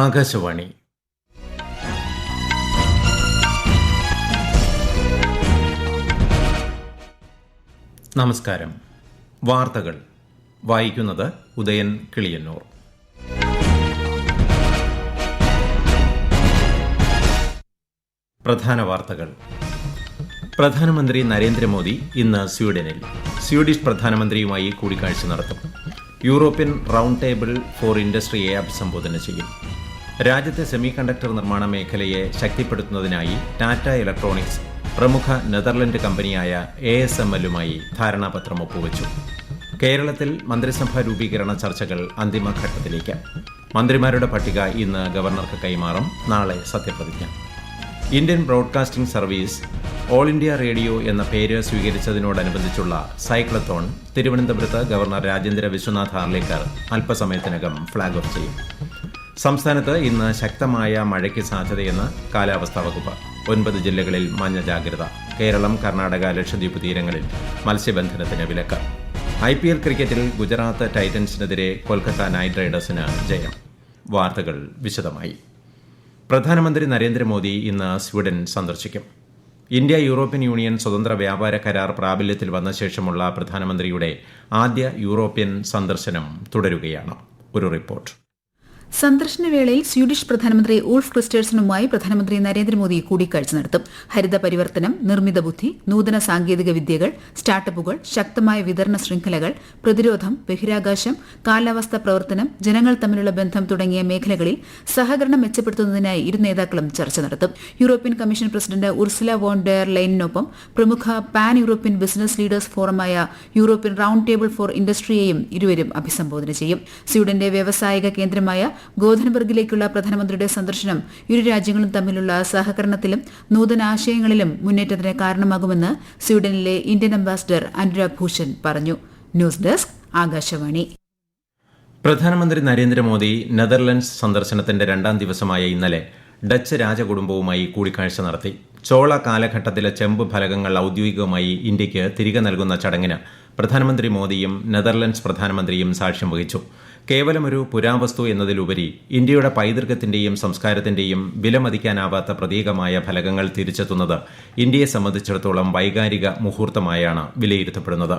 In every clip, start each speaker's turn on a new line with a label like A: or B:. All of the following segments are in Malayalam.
A: ആകാശവാണി. നമസ്കാരം. വാർത്തകൾ വായിക്കുന്നത് ഉദയൻ കിളിയന്നൂർ. പ്രധാന വാർത്തകൾ. പ്രധാനമന്ത്രി നരേന്ദ്രമോദി ഇന്ന് സ്വീഡനിൽ സ്വീഡിഷ് പ്രധാനമന്ത്രിയുമായി കൂടിക്കാഴ്ച നടത്തും. യൂറോപ്യൻ റൌണ്ട് ടേബിൾ ഫോർ ഇൻഡസ്ട്രിയെ അഭിസംബോധന ചെയ്യും. രാജ്യത്തെ സെമി കണ്ടക്ടർ നിർമ്മാണ മേഖലയെ ശക്തിപ്പെടുത്തുന്നതിനായി ടാറ്റ ഇലക്ട്രോണിക്സ് പ്രമുഖ നെതർലൻഡ് കമ്പനിയായ ASML-ലുമായി ധാരണാപത്രം ഒപ്പുവച്ചു. കേരളത്തിൽ മന്ത്രിസഭാ രൂപീകരണ ചർച്ചകൾ അന്തിമഘട്ടത്തിലേക്ക്. മന്ത്രിമാരുടെ പട്ടിക ഇന്ന് ഗവർണർക്ക് കൈമാറും. നാളെ സത്യപ്രതിജ്ഞ. Indian Broadcasting Service All India Radio എന്ന പേര് സ്വീകരിച്ചതിനോടനുബന്ധിച്ചുള്ള സൈക്ലത്തോൺ തിരുവനന്തപുരത്ത് ഗവർണർ രാജേന്ദ്ര വിശ്വനാഥ് ആർലേക്കർ അല്പസമയത്തിനകം ഫ്ളാഗ് ഓഫ് ചെയ്യും. സംസ്ഥാനത്ത് ഇന്ന് ശക്തമായ മഴയ്ക്ക് സാധ്യതയെന്ന് കാലാവസ്ഥാ വകുപ്പ്. 9 ജില്ലകളിൽ മഞ്ഞ ജാഗ്രത. കേരളം, കർണാടക, ലക്ഷദ്വീപ് തീരങ്ങളിൽ മത്സ്യബന്ധനത്തിന് വിലക്ക്. IPL ക്രിക്കറ്റിൽ ഗുജറാത്ത് ടൈറ്റൻസിനെതിരെ കൊൽക്കത്ത നൈറ്റ് റൈഡേഴ്സിന് ജയം. വാർത്തകൾ വിശദമായി. പ്രധാനമന്ത്രി നരേന്ദ്രമോദി ഇന്ന് സ്വീഡൻ സന്ദർശിക്കും. ഇന്ത്യ യൂറോപ്യൻ യൂണിയൻ സ്വതന്ത്ര വ്യാപാര കരാർ പ്രാബല്യത്തിൽ വന്ന ശേഷമുള്ള പ്രധാനമന്ത്രിയുടെ ആദ്യ യൂറോപ്യൻ സന്ദർശനം തുടരുകയാണ്. ഒരു റിപ്പോർട്ട്.
B: സന്ദർശനവേളയിൽ സ്വീഡിഷ് പ്രധാനമന്ത്രി ഉൾഫ് ക്രിസ്റ്റേഴ്സണുമായി പ്രധാനമന്ത്രി നരേന്ദ്രമോദി കൂടിക്കാഴ്ച നടത്തും. ഹരിത പരിവർത്തനം, നിർമ്മിത ബുദ്ധി, നൂതന സാങ്കേതിക വിദ്യകൾ, സ്റ്റാർട്ടപ്പുകൾ, ശക്തമായ വിതരണ ശൃംഖലകൾ, പ്രതിരോധം, ബഹിരാകാശം, കാലാവസ്ഥാ പ്രവർത്തനം, ജനങ്ങൾ തമ്മിലുള്ള ബന്ധം തുടങ്ങിയ മേഖലകളിൽ സഹകരണം മെച്ചപ്പെടുത്തുന്നതിനായി ഇരു നേതാക്കളും ചർച്ച നടത്തും. European commission president Ursula von der ലൈനിനൊപ്പം പ്രമുഖ പാൻ യൂറോപ്യൻ ബിസിനസ് ലീഡേഴ്സ് ഫോറമായ യൂറോപ്യൻ റൌണ്ട് ടേബിൾ ഫോർ ഇൻഡസ്ട്രിയെയും ഇരുവരും അഭിസംബോധന ചെയ്യും. സ്വീഡന്റെ വ്യാവസായിക കേന്ദ്രമായ ഗോഥൻബർഗിലേക്കുള്ള പ്രധാനമന്ത്രിയുടെ സന്ദർശനം ഇരു രാജ്യങ്ങളും തമ്മിലുള്ള സഹകരണത്തിലും നൂതനാശയങ്ങളിലും മുന്നേറ്റത്തിന് കാരണമാകുമെന്ന് സ്വീഡനിലെ ഇന്ത്യൻ അംബാസിഡർ അനുരാഗ് ഭൂഷൺ പറഞ്ഞു. News desk, Akashvani.
A: പ്രധാനമന്ത്രി നരേന്ദ്രമോദി നെതർലൻഡ്സ് സന്ദർശനത്തിന്റെ 2ാം ദിവസമായ ഇന്നലെ ഡച്ച് രാജകുടുംബവുമായി കൂടിക്കാഴ്ച നടത്തി. ചോള കാലഘട്ടത്തിലെ ചെമ്പ് ഫലകങ്ങൾ ഔദ്യോഗികമായി ഇന്ത്യയ്ക്ക് തിരികെ നൽകുന്ന ചടങ്ങിന് പ്രധാനമന്ത്രി മോദിയും നെതർലൻഡ്സ് പ്രധാനമന്ത്രിയും സാക്ഷ്യം വഹിച്ചു. കേവലമൊരു പുരാവസ്തു എന്നതിലുപരി ഇന്ത്യയുടെ പൈതൃകത്തിന്റെയും സംസ്കാരത്തിന്റെയും വിലമതിക്കാനാവാത്ത പ്രതീകമായ ഫലകങ്ങൾ തിരിച്ചെത്തുന്നത് ഇന്ത്യയെ സംബന്ധിച്ചിടത്തോളം വൈകാരിക മുഹൂർത്തമായാണ് വിലയിരുത്തപ്പെടുന്നത്.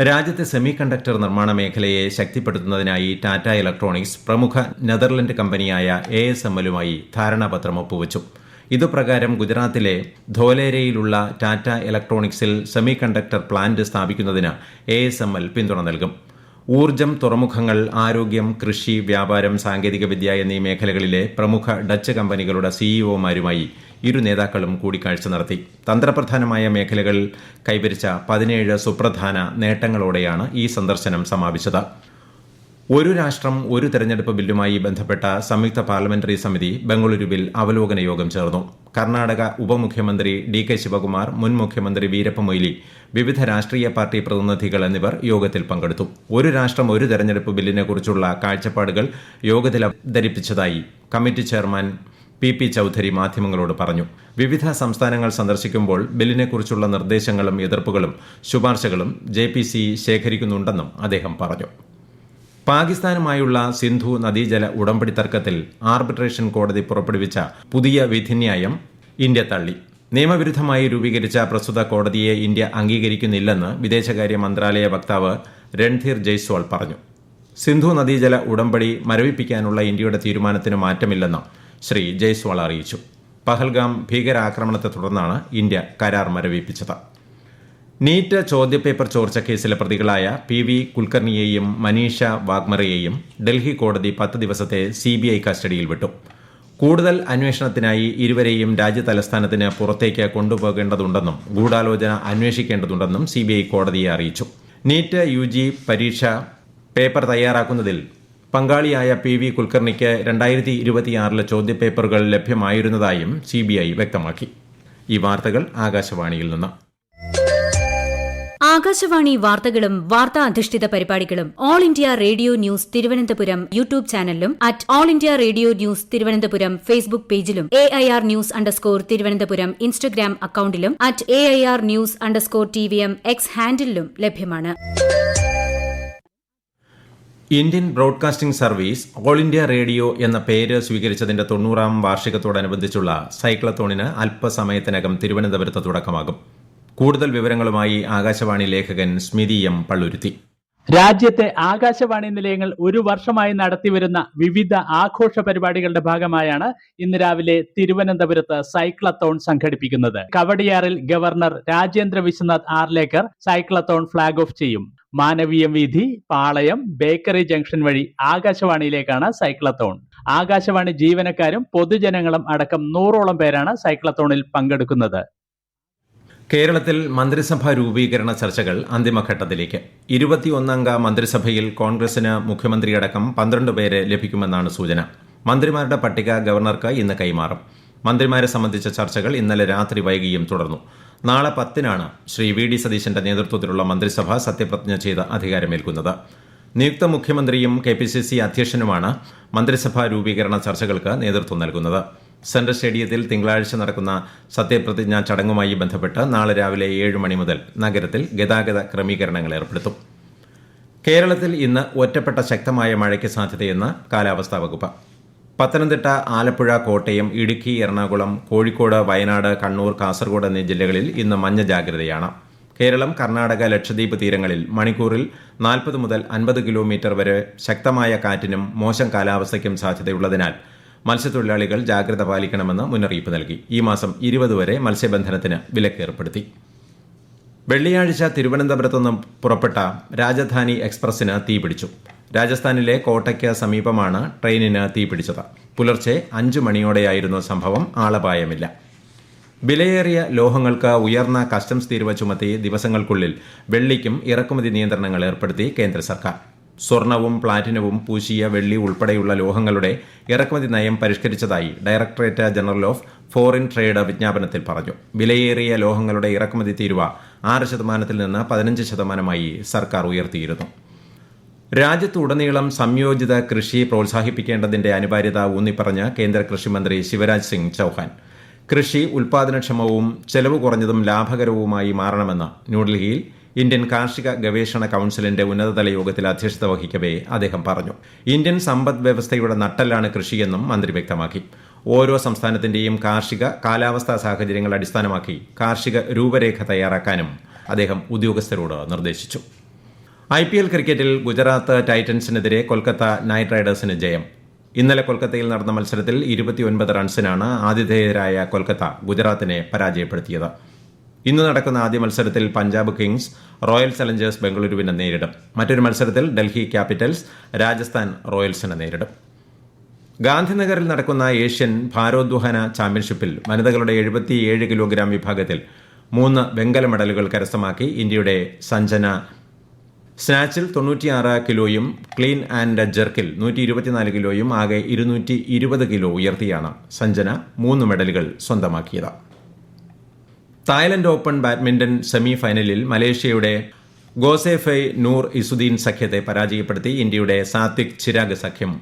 A: രാജ്യത്തെ സെമി കണ്ടക്ടർ നിർമ്മാണ മേഖലയെ ശക്തിപ്പെടുത്തുന്നതിനായി ടാറ്റ ഇലക്ട്രോണിക്സ് പ്രമുഖ നെതർലൻഡ് കമ്പനിയായ ASML-ലുമായി ധാരണാപത്രം ഒപ്പുവച്ചു. ഇതുപ്രകാരം ഗുജറാത്തിലെ ധോലേരയിലുള്ള ടാറ്റ ഇലക്ട്രോണിക്സിൽ സെമി കണ്ടക്ടർ പ്ലാന്റ് സ്ഥാപിക്കുന്നതിന് ASML പിന്തുണ നൽകും. ഊർജ്ജം, തുറമുഖങ്ങൾ, ആരോഗ്യം, കൃഷി, വ്യാപാരം, സാങ്കേതികവിദ്യ എന്നീ മേഖലകളിലെ പ്രമുഖ ഡച്ച് കമ്പനികളുടെ CEOമാരുമായി ഇരു നേതാക്കളും കൂടിക്കാഴ്ച നടത്തി. തന്ത്രപ്രധാനമായ മേഖലകൾ കൈവരിച്ച 17 സുപ്രധാന നേട്ടങ്ങളോടെയാണ് ഈ സന്ദർശനം സമാപിച്ചത്. ഒരു രാഷ്ട്രം ഒരു തെരഞ്ഞെടുപ്പ് ബില്ലുമായി ബന്ധപ്പെട്ട സംയുക്ത പാർലമെന്ററി സമിതി ബംഗളൂരുവിൽ അവലോകന യോഗം ചേർന്നു. കർണാടക ഉപമുഖ്യമന്ത്രി DK ശിവകുമാർ, മുൻ മുഖ്യമന്ത്രി വീരപ്പ മൊയ്ലി, വിവിധ രാഷ്ട്രീയ പാർട്ടി പ്രതിനിധികൾ എന്നിവർ യോഗത്തിൽ പങ്കെടുത്തു. ഒരു രാഷ്ട്രം ഒരു തെരഞ്ഞെടുപ്പ് ബില്ലിനെക്കുറിച്ചുള്ള കാഴ്ചപ്പാടുകൾ യോഗത്തിൽ അവതരിപ്പിച്ചതായി കമ്മിറ്റി ചെയർമാൻ PP ചൌധരി മാധ്യമങ്ങളോട് പറഞ്ഞു. വിവിധ സംസ്ഥാനങ്ങൾ സന്ദർശിക്കുമ്പോൾ ബില്ലിനെക്കുറിച്ചുള്ള നിർദ്ദേശങ്ങളും എതിർപ്പുകളും ശുപാർശകളും JPC ശേഖരിക്കുന്നുണ്ടെന്നും അദ്ദേഹം പറഞ്ഞു. പാകിസ്ഥാനുമായുള്ള സിന്ധു നദീജല ഉടമ്പടി തർക്കത്തിൽ ആർബിട്രേഷൻ കോടതി പുറപ്പെടുവിച്ച പുതിയ വിധിന്യായം ഇന്ത്യ തള്ളി. നിയമവിരുദ്ധമായി രൂപീകരിച്ച പ്രസ്തുത കോടതിയെ ഇന്ത്യ അംഗീകരിക്കുന്നില്ലെന്ന് വിദേശകാര്യ മന്ത്രാലയ വക്താവ് രൺധീർ ജയ്സ്വാൾ പറഞ്ഞു. സിന്ധു നദീജല ഉടമ്പടി മരവിപ്പിക്കാനുള്ള ഇന്ത്യയുടെ തീരുമാനത്തിന് മാറ്റമില്ലെന്ന് ശ്രീ ജയ്സ്വാൾ അറിയിച്ചു. പഹൽഗാം ഭീകരാക്രമണത്തെ തുടർന്നാണ് ഇന്ത്യ കരാർ മരവിപ്പിച്ചത്. നീറ്റ് ചോദ്യപേപ്പർ ചോർച്ച കേസിലെ പ്രതികളായ PV കുൽക്കർണിയെയും മനീഷ വാഗ്മറയെയും ഡൽഹി കോടതി 10 ദിവസത്തെ CBI കസ്റ്റഡിയിൽ വിട്ടു. കൂടുതൽ അന്വേഷണത്തിനായി ഇരുവരെയും രാജ്യതലസ്ഥാനത്തിന് പുറത്തേക്ക് കൊണ്ടുപോകേണ്ടതുണ്ടെന്നും ഗൂഢാലോചന അന്വേഷിക്കേണ്ടതുണ്ടെന്നും CBI കോടതിയെ അറിയിച്ചു. നീറ്റ് UG പരീക്ഷ പേപ്പർ തയ്യാറാക്കുന്നതിൽ പങ്കാളിയായ PV കുൽക്കർണിക്ക് 2026 ചോദ്യപേപ്പറുകൾ ലഭ്യമായിരുന്നതായും CBI വ്യക്തമാക്കി. ഈ വാർത്തകൾ ആകാശവാണിയിൽ നിന്ന്.
C: ആകാശവാണി വാർത്തകളും വാർത്താ അധിഷ്ഠിത പരിപാടികളും All India radio news Thiruvananthapuram YouTube ചാനലിലും @all India radio news Thiruvananthapuram Facebook പേജിലും AIR ന്യൂസ് _തിരുവനന്തപുരം ഇൻസ്റ്റഗ്രാം അക്കൌണ്ടിലും @AIR ന്യൂസ് _TVM X ഹാൻഡിലും ലഭ്യമാണ്.
A: Indian Broadcasting Service All India Radio എന്ന പേര് സ്വീകരിച്ചതിന്റെ 90ാം വാർഷികത്തോടനുബന്ധിച്ചുള്ള സൈക്ലത്തോണിന് അല്പസമയത്തിനകം തിരുവനന്തപുരത്ത് തുടക്കമാകും. കൂടുതൽ വിവരങ്ങളുമായി ആകാശവാണി ലേഖകൻ സ്മിതി എം പള്ളുരുത്തി.
D: രാജ്യത്തെ ആകാശവാണി നിലയങ്ങൾ ഒരു വർഷമായി നടത്തിവരുന്ന വിവിധ ആഘോഷ പരിപാടികളുടെ ഭാഗമായാണ് ഇന്ന് രാവിലെ തിരുവനന്തപുരത്ത് സൈക്ലത്തോൺ സംഘടിപ്പിക്കുന്നത്. കവടിയാറിൽ governor Rajendra Vishwanath Arlekar cyclothon flag off ചെയ്യും. മാനവീയം വീഥി, പാളയം, ബേക്കറി ജംഗ്ഷൻ വഴി ആകാശവാണിയിലേക്കാണ് സൈക്ലത്തോൺ. ആകാശവാണി ജീവനക്കാരും പൊതുജനങ്ങളും അടക്കം 100ഓളം പേരാണ് സൈക്ലത്തോണിൽ പങ്കെടുക്കുന്നത്.
A: കേരളത്തിൽ മന്ത്രിസഭാ രൂപീകരണ ചർച്ചകൾ അന്തിമഘട്ടത്തിലേക്ക്. 21-അംഗ മന്ത്രിസഭയിൽ കോൺഗ്രസിന് മുഖ്യമന്ത്രിയടക്കം 12 പേരെ ലഭിക്കുമെന്നാണ് സൂചന. മന്ത്രിമാരുടെ പട്ടിക ഗവർണർക്ക് ഇന്ന് കൈമാറും. മന്ത്രിമാരെ സംബന്ധിച്ച ചർച്ചകൾ ഇന്നലെ രാത്രി വൈകിയും തുടർന്നു. നാളെ 10-നാണ് ശ്രീ വി ഡി സതീശന്റെ നേതൃത്വത്തിലുള്ള മന്ത്രിസഭ സത്യപ്രതിജ്ഞ ചെയ്ത് അധികാരമേൽക്കുന്നത്. നിയുക്ത മുഖ്യമന്ത്രിയും KPCC അധ്യക്ഷനുമാണ് മന്ത്രിസഭാ രൂപീകരണ ചർച്ചകൾക്ക് നേതൃത്വം നൽകുന്നത്. സെൻട്രൽ സ്റ്റേഡിയത്തിൽ തിങ്കളാഴ്ച നടക്കുന്ന സത്യപ്രതിജ്ഞാ ചടങ്ങുമായി ബന്ധപ്പെട്ട് നാളെ രാവിലെ 7 മണി മുതൽ നഗരത്തിൽ ഗതാഗത ക്രമീകരണങ്ങൾ ഏർപ്പെടുത്തും. കേരളത്തിൽ ഇന്ന് ഒറ്റപ്പെട്ട ശക്തമായ മഴയ്ക്ക് സാധ്യതയെന്ന് കാലാവസ്ഥാ വകുപ്പ്. പത്തനംതിട്ട, ആലപ്പുഴ, കോട്ടയം, ഇടുക്കി, എറണാകുളം, കോഴിക്കോട്, വയനാട്, കണ്ണൂർ, കാസർഗോഡ് എന്നീ ജില്ലകളിൽ ഇന്ന് മഞ്ഞ ജാഗ്രതയാണ്. കേരളം, കർണാടക, ലക്ഷദ്വീപ് തീരങ്ങളിൽ മണിക്കൂറിൽ 40 മുതൽ 50 കിലോമീറ്റർ വരെ ശക്തമായ കാറ്റിനും മോശം കാലാവസ്ഥയ്ക്കും സാധ്യതയുള്ളതിനാൽ മത്സ്യത്തൊഴിലാളികൾ ജാഗ്രത പാലിക്കണമെന്ന് മുന്നറിയിപ്പ് നൽകി. ഈ മാസം 20 വരെ മത്സ്യബന്ധനത്തിന് വിലക്കേർപ്പെടുത്തി. വെള്ളിയാഴ്ച തിരുവനന്തപുരത്തുനിന്ന് പുറപ്പെട്ട രാജധാനി എക്സ്പ്രസിന് തീപിടിച്ചു. രാജസ്ഥാനിലെ കോട്ടയ്ക്ക് സമീപമാണ് ട്രെയിനിന് തീപിടിച്ചത്. പുലർച്ചെ 5 മണിയോടെയായിരുന്നു സംഭവം. ആളപായമില്ല. വിലയേറിയ ലോഹങ്ങൾക്ക് ഉയർന്ന കസ്റ്റംസ് തീരുവ ചുമത്തി ദിവസങ്ങൾക്കുള്ളിൽ വെള്ളിക്കും ഇറക്കുമതി നിയന്ത്രണങ്ങൾ ഏർപ്പെടുത്തി കേന്ദ്ര സർക്കാർ. സ്വർണവും പ്ലാറ്റിനവും പൂശിയ വെള്ളി ഉൾപ്പെടെയുള്ള ലോഹങ്ങളുടെ ഇറക്കുമതി നയം പരിഷ്കരിച്ചതായി directorate general of foreign trade വിജ്ഞാപനത്തിൽ പറഞ്ഞു. വിലയേറിയ ലോഹങ്ങളുടെ ഇറക്കുമതി തീരുവ 6% നിന്ന് 15%ആയി സർക്കാർ ഉയർത്തിയിരുന്നു. രാജ്യത്തുടനീളം സംയോജിത കൃഷി പ്രോത്സാഹിപ്പിക്കേണ്ടതിന്റെ അനിവാര്യത ഊന്നിപ്പറഞ്ഞ് കേന്ദ്ര കൃഷിമന്ത്രി ശിവരാജ് സിംഗ് ചൌഹാൻ. കൃഷി ഉൽപാദനക്ഷമവും ചെലവ് കുറഞ്ഞതും ലാഭകരവുമായി മാറണമെന്ന് ന്യൂഡൽഹിയിൽ ഇന്ത്യൻ കാർഷിക ഗവേഷണ കൌൺസിലിന്റെ ഉന്നതതല യോഗത്തിൽ അധ്യക്ഷത വഹിക്കവേ അദ്ദേഹം പറഞ്ഞു. ഇന്ത്യൻ സമ്പദ് വ്യവസ്ഥയുടെ നട്ടെല്ലാണ് കൃഷിയെന്നും മന്ത്രി വ്യക്തമാക്കി. ഓരോ സംസ്ഥാനത്തിന്റെയും കാർഷിക കാലാവസ്ഥാ സാഹചര്യങ്ങൾ അടിസ്ഥാനമാക്കി കാർഷിക രൂപരേഖ തയ്യാറാക്കാനും അദ്ദേഹം ഉദ്യോഗസ്ഥരോട് നിർദ്ദേശിച്ചു. IPL ക്രിക്കറ്റിൽ ഗുജറാത്ത് ടൈറ്റൻസിനെതിരെ കൊൽക്കത്ത നൈറ്റ് റൈഡേഴ്സിന് ജയം. ഇന്നലെ കൊൽക്കത്തയിൽ നടന്ന മത്സരത്തിൽ 29 റൺസിനാണ് ആതിഥേയരായ കൊൽക്കത്ത ഗുജറാത്തിനെ പരാജയപ്പെടുത്തിയത്. ഇന്ന് നടക്കുന്ന ആദ്യ മത്സരത്തിൽ പഞ്ചാബ് കിങ്സ് റോയൽ ചലഞ്ചേഴ്സ് ബംഗളൂരുവിനെ നേരിടും. മറ്റൊരു മത്സരത്തിൽ ഡൽഹി ക്യാപിറ്റൽസ് രാജസ്ഥാൻ റോയൽസിനെ നേരിടും. ഗാന്ധിനഗറിൽ നടക്കുന്ന ഏഷ്യൻ ഭാരോദ്വഹന ചാമ്പ്യൻഷിപ്പിൽ വനിതകളുടെ 77 കിലോഗ്രാം വിഭാഗത്തിൽ 3 വെങ്കല മെഡലുകൾ കരസ്ഥമാക്കി ഇന്ത്യയുടെ സഞ്ജന. സ്നാച്ചിൽ 96 കിലോയും ക്ലീൻ ആൻഡ് ജെർക്കിൽ 124 കിലോയും ആകെ 220 കിലോ ഉയർത്തിയാണ് സഞ്ജന 3 മെഡലുകൾ സ്വന്തമാക്കിയത്. തായ്ലൻഡ് ഓപ്പൺ ബാഡ്മിന്റൺ സെമി ഫൈനലിൽ മലേഷ്യയുടെ ഗോസെഫൈ നൂർ ഇസുദ്ദീൻ സഖ്യത്തെ പരാജയപ്പെടുത്തി ഇന്ത്യയുടെ സാത്വിക് ചിരാഗ് സഖ്യം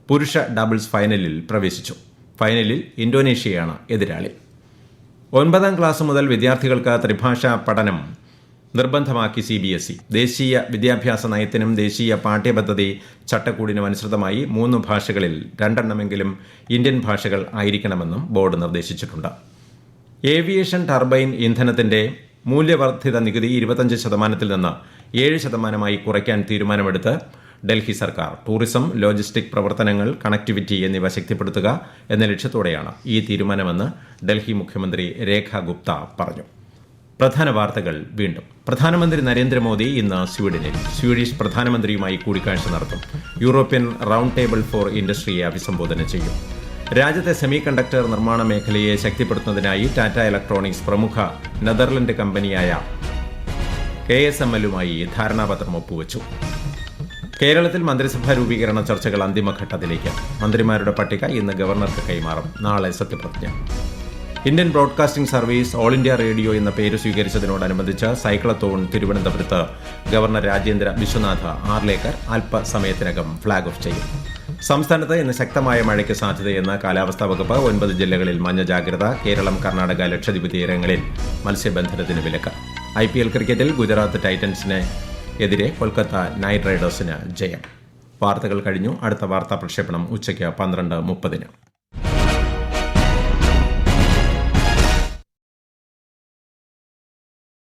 A: പുരുഷ ഡബിൾസ് ഫൈനലിൽ പ്രവേശിച്ചു. ഫൈനലിൽ ഇന്തോനേഷ്യയാണ് എതിരാളി. 9ാം ക്ലാസ് മുതൽ വിദ്യാർത്ഥികൾക്ക് ത്രിഭാഷാ പഠനം നിർബന്ധമാക്കി CBSE. ദേശീയ വിദ്യാഭ്യാസ നയത്തിനും ദേശീയ പാഠ്യപദ്ധതി ചട്ടക്കൂടിനും അനുസൃതമായി 3 ഭാഷകളിൽ 2 എണ്ണമെങ്കിലും ഇന്ത്യൻ ഭാഷകൾ ആയിരിക്കണമെന്നും ബോർഡ് നിർദ്ദേശിച്ചിട്ടുണ്ട്. ഏവിയേഷൻ ടർബൈൻ ഇന്ധനത്തിന്റെ മൂല്യവർദ്ധിത നികുതി 25% നിന്ന് 7%ആയി കുറയ്ക്കാൻ തീരുമാനമെടുത്ത് ഡൽഹി സർക്കാർ. ടൂറിസം, ലോജിസ്റ്റിക് പ്രവർത്തനങ്ങൾ, കണക്ടിവിറ്റി എന്നിവ ശക്തിപ്പെടുത്തുക എന്ന ലക്ഷ്യത്തോടെയാണ് ഈ തീരുമാനമെന്ന് ഡൽഹി മുഖ്യമന്ത്രി രേഖ ഗുപ്ത പറഞ്ഞു. പ്രധാന വാർത്തകൾ വീണ്ടും. പ്രധാനമന്ത്രി നരേന്ദ്രമോദി ഇന്ന് സ്വീഡനിൽ സ്വീഡിഷ് പ്രധാനമന്ത്രിയുമായി കൂടിക്കാഴ്ച നടത്തും. യൂറോപ്യൻ റൌണ്ട് ടേബിൾ ഫോർ ഇൻഡസ്ട്രിയെ അഭിസംബോധന ചെയ്യും. രാജ്യത്തെ സെമി കണ്ടക്ടർ നിർമ്മാണ മേഖലയെ ശക്തിപ്പെടുത്തുന്നതിനായി ടാറ്റ ഇലക്ട്രോണിക്സ് പ്രമുഖ നെതർലൻഡ് കമ്പനിയായ ASML-യുമായി ധാരണാപത്രം ഒപ്പുവച്ചു. കേരളത്തിൽ മന്ത്രിസഭാ രൂപീകരണ ചർച്ചകൾ അന്തിമഘട്ടത്തിലേക്ക്. മന്ത്രിമാരുടെ പട്ടിക ഇന്ന് ഗവർണർക്ക് കൈമാറും. നാളെ സത്യപ്രതിജ്ഞ. Indian Broadcasting Service All India Radio എന്ന പേര് സ്വീകരിച്ചതിനോടനുബന്ധിച്ച് സൈക്ലത്തോൺ തിരുവനന്തപുരത്ത് ഗവർണർ രാജേന്ദ്ര വിശ്വനാഥ് ആർലേക്കർ അല്പസമയത്തിനകം ഫ്ളാഗ് ഓഫ് ചെയ്യും. സംസ്ഥാനത്ത് ഇന്ന് ശക്തമായ മഴയ്ക്ക് സാധ്യതയെന്ന് കാലാവസ്ഥാ വകുപ്പ്. 9 ജില്ലകളിൽ മഞ്ഞ ജാഗ്രത. കേരളം, കർണാടക, ലക്ഷദ്വീപ് തീരങ്ങളിൽ മത്സ്യബന്ധനത്തിന് വിലക്ക്. IPL ക്രിക്കറ്റിൽ ഗുജറാത്ത് ടൈറ്റൻസിന് എതിരെ കൊൽക്കത്ത നൈറ്റ് റൈഡേഴ്സിന് ജയം. വാർത്തകൾ കഴിഞ്ഞു. അടുത്ത വാർത്താ പ്രക്ഷേപണം ഉച്ചയ്ക്ക് 12:30.